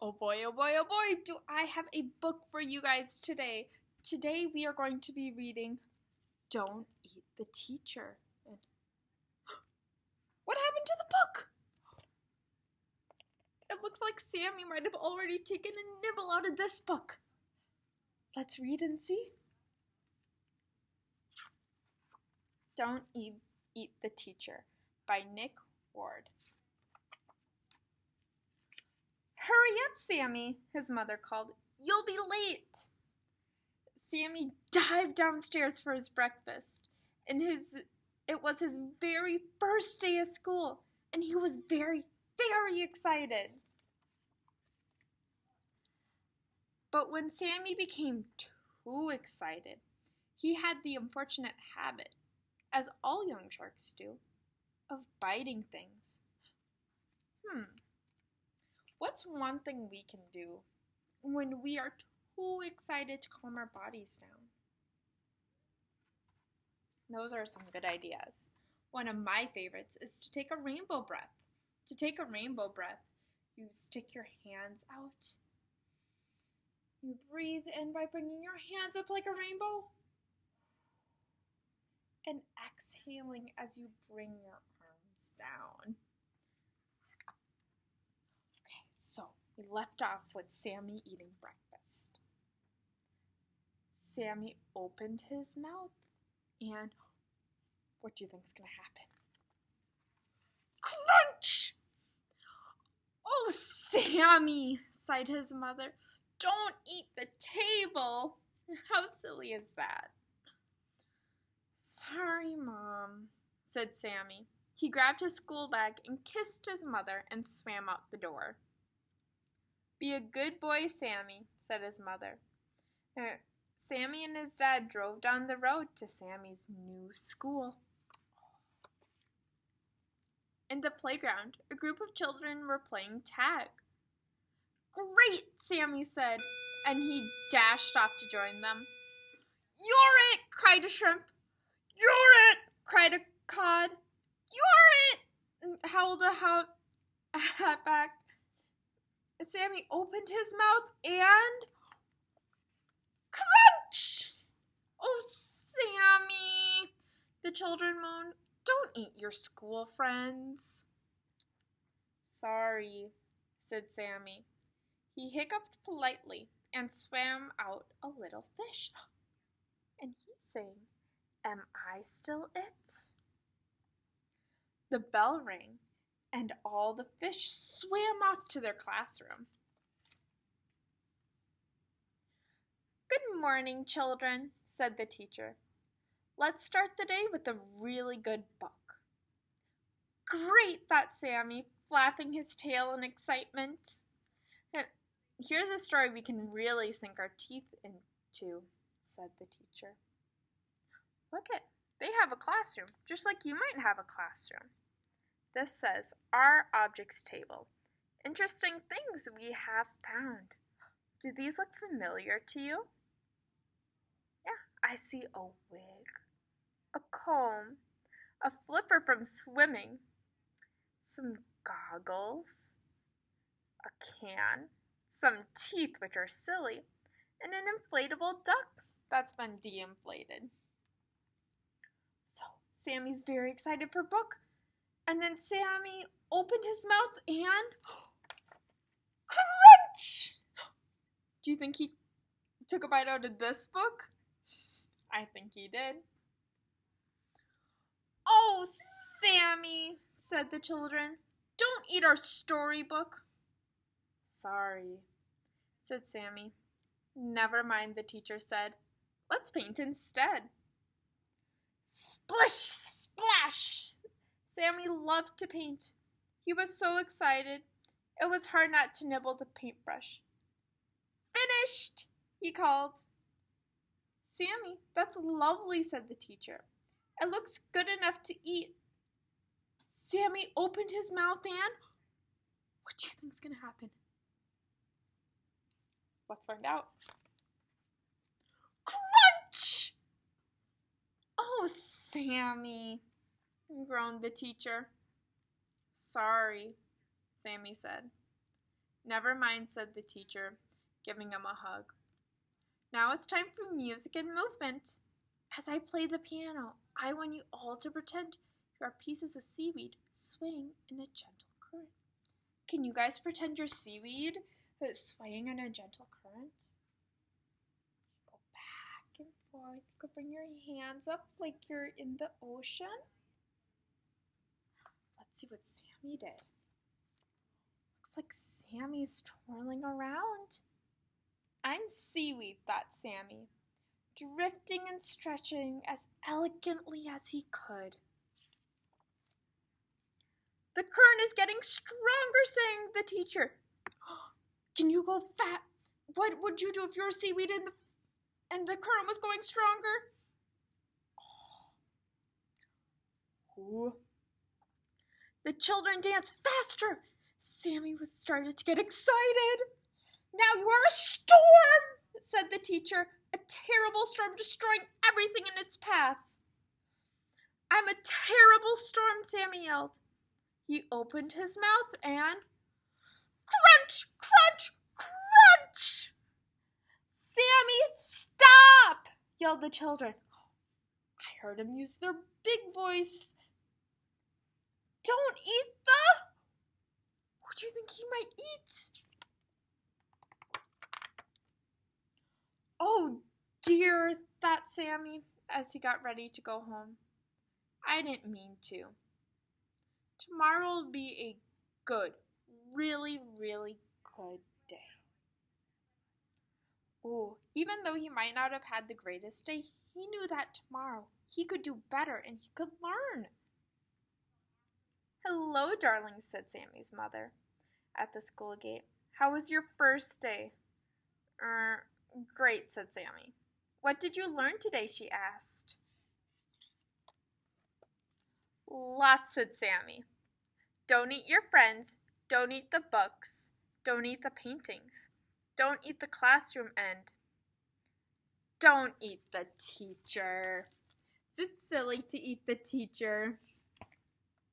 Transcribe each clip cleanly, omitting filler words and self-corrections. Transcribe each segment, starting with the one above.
Oh boy, oh boy, oh boy, do I have a book for you guys today. Today we are going to be reading Don't Eat the Teacher. What happened to the book? It looks like Sammy might have already taken a nibble out of this book. Let's read and see. Don't Eat the Teacher by Nick Ward. Hurry up, Sammy, his mother called. You'll be late. Sammy dived downstairs for his breakfast, and it was his very first day of school, and he was very, very excited. But when Sammy became too excited, he had the unfortunate habit, as all young sharks do, of biting things. What's one thing we can do when we are too excited to calm our bodies down? Those are some good ideas. One of my favorites is to take a rainbow breath. To take a rainbow breath, you stick your hands out. You breathe in by bringing your hands up like a rainbow. And exhaling as you bring your arms down. So, we left off with Sammy eating breakfast. Sammy opened his mouth, and what do you think is going to happen? Crunch! Oh, Sammy, sighed his mother. Don't eat the table. How silly is that? Sorry, Mom, said Sammy. He grabbed his school bag and kissed his mother and swam out the door. Be a good boy, Sammy, said his mother. Sammy and his dad drove down the road to Sammy's new school. In the playground, a group of children were playing tag. Great, Sammy said, and he dashed off to join them. You're it, cried a shrimp. You're it, cried a cod. You're it, howled a hatback. Sammy opened his mouth and crunch! Oh, Sammy, the children moaned. Don't eat your school friends. Sorry, said Sammy. He hiccuped politely and swam out a little fish. And he sang, Am I still it? The bell rang, and all the fish swam off to their classroom. Good morning, children, said the teacher. Let's start the day with a really good book. Great, thought Sammy, flapping his tail in excitement. Here's a story we can really sink our teeth into, said the teacher. Look it, they have a classroom, just like you might have a classroom. This says, Our Objects Table. Interesting things we have found. Do these look familiar to you? Yeah, I see a wig, a comb, a flipper from swimming, some goggles, a can, some teeth which are silly, and an inflatable duck that's been de-inflated. So, Sammy's very excited for book. And then Sammy opened his mouth and crunch! Do you think he took a bite out of this book? I think he did. Oh, Sammy, said the children. Don't eat our storybook. Sorry, said Sammy. Never mind, the teacher said. Let's paint instead. Splish, splash! Sammy loved to paint. He was so excited. It was hard not to nibble the paintbrush. Finished, he called. Sammy, that's lovely, said the teacher. It looks good enough to eat. Sammy opened his mouth and what do you think's going to happen? Let's find out. Crunch! Oh, Sammy, groaned the teacher. Sorry, Sammy said. Never mind, said the teacher, giving him a hug. Now it's time for music and movement. As I play the piano, I want you all to pretend you are pieces of seaweed swaying in a gentle current. Can you guys pretend you're seaweed swaying in a gentle current? Go back and forth. You could bring your hands up like you're in the ocean. Let's see what Sammy did. Looks like Sammy's twirling around. I'm seaweed, thought Sammy, drifting and stretching as elegantly as he could. The current is getting stronger, sang the teacher. Can you go fast? What would you do if you were seaweed and the current was going stronger? Oh. The children danced faster. Sammy was started to get excited. Now you are a storm, said the teacher. A terrible storm destroying everything in its path. I'm a terrible storm, Sammy yelled. He opened his mouth and crunch, crunch, crunch! Sammy, stop! Yelled the children. I heard him use their big voice. Don't eat the... What do you think he might eat? Oh dear, thought Sammy as he got ready to go home. I didn't mean to. Tomorrow will be a good, really, really good day. Oh, even though he might not have had the greatest day, he knew that tomorrow he could do better and he could learn. Hello, darling, said Sammy's mother at the school gate. How was your first day? Great, said Sammy. What did you learn today, she asked. Lots, said Sammy. Don't eat your friends, don't eat the books, don't eat the paintings, don't eat the classroom and don't eat the teacher. Is it silly to eat the teacher?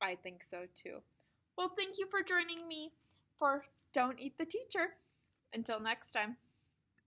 I think so too. Well, thank you for joining me for Don't Eat the Teacher. Until next time.